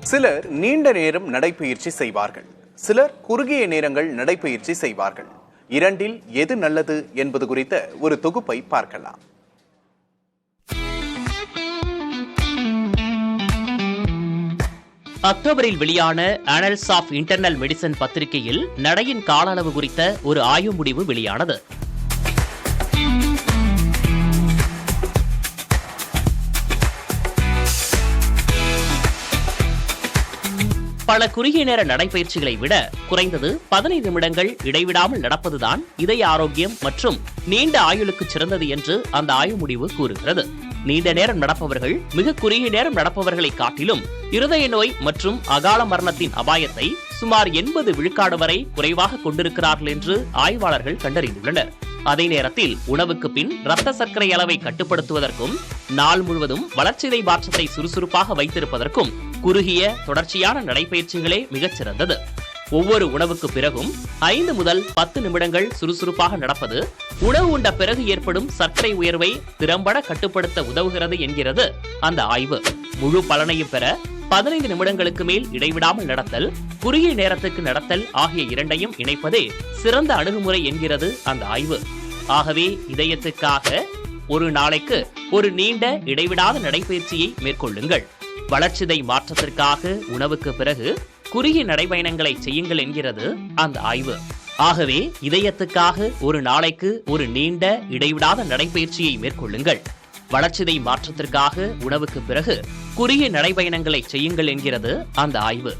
சிலர் நீண்ட நேரம் நடைப்பயிற்சி செய்வார்கள், சிலர் குறுகிய நேரங்கள் நடைப்பயிற்சி செய்வார்கள். இரண்டில் எது நல்லது என்பது குறித்த ஒரு தொகுப்பை பார்க்கலாம். அக்டோபரில் வெளியான அனல்ஸ் ஆஃப் இன்டர்னல் மெடிசன் பத்திரிகையில் நடையின் கால அளவு குறித்த ஒரு ஆய்வு முடிவு வெளியானது. பல குறுகிய நேர நடைபயிற்சிகளை விட குறைந்தது 15 நிமிடங்கள் இடைவிடாமல் நடப்பதுதான் இதய ஆரோக்கியம் மற்றும் நீண்ட ஆயுளுக்கு சிறந்தது என்று அந்த ஆய்வு முடிவு கூறுகிறது. நீண்ட நேரம் நடப்பவர்கள் மிக குறுகிய நேரம் நடப்பவர்களை காட்டிலும் இருதய நோய் மற்றும் அகால மரணத்தின் அபாயத்தை சுமார் 80 விழுக்காடு வரை குறைவாக கொண்டிருக்கிறார்கள் என்று ஆய்வாளர்கள் கண்டறிந்துள்ளனர். அதே நேரத்தில் உணவுக்கு பின் இரத்த சர்க்கரை அளவை கட்டுப்படுத்துவதற்கும் நாள் முழுவதும் வளர்ச்சிதை மாற்றத்தை சுறுசுறுப்பாக வைத்திருப்பதற்கும் குறுகிய தொடர்ச்சியான நடைபயிற்சிகளே மிகச் சிறந்தது. ஒவ்வொரு உணவுக்கு பிறகும் 5 முதல் 10 நிமிடங்கள் சுறுசுறுப்பாக நடப்பது உணவு உண்ட பிறகு ஏற்படும் சர்க்கரை உயர்வை திறம்பட கட்டுப்படுத்த உதவுகிறது என்கிறது அந்த ஆய்வு. முழு பலனையும் பெற 15 நிமிடங்களுக்கு மேல் இடைவிடாமல் நடத்தல், குறுகிய நேரத்துக்கு நடத்தல் ஆகிய இரண்டையும் இணைப்பதே சிறந்த அணுகுமுறை என்கிறது அந்த ஆய்வு. ஆகவே இதயத்துக்காக ஒரு நாளைக்கு ஒரு நீண்ட இடைவிடாத நடைபயிற்சியை மேற்கொள்ளுங்கள். வளர்ச்சிதை மாற்றத்திற்காக உணவுக்கு பிறகு குறுகிய நடைபயணங்களை செய்யுங்கள் என்கிறது அந்த ஆய்வு. ஆகவே இதயத்துக்காக ஒரு நாளைக்கு ஒரு நீண்ட இடைவிடாத நடைபயிற்சியை மேற்கொள்ளுங்கள். வளர்ச்சிதை மாற்றத்திற்காக உணவுக்கு பிறகு குறுகிய நடைபயணங்களை செய்யுங்கள் என்கிறது அந்த ஆய்வு.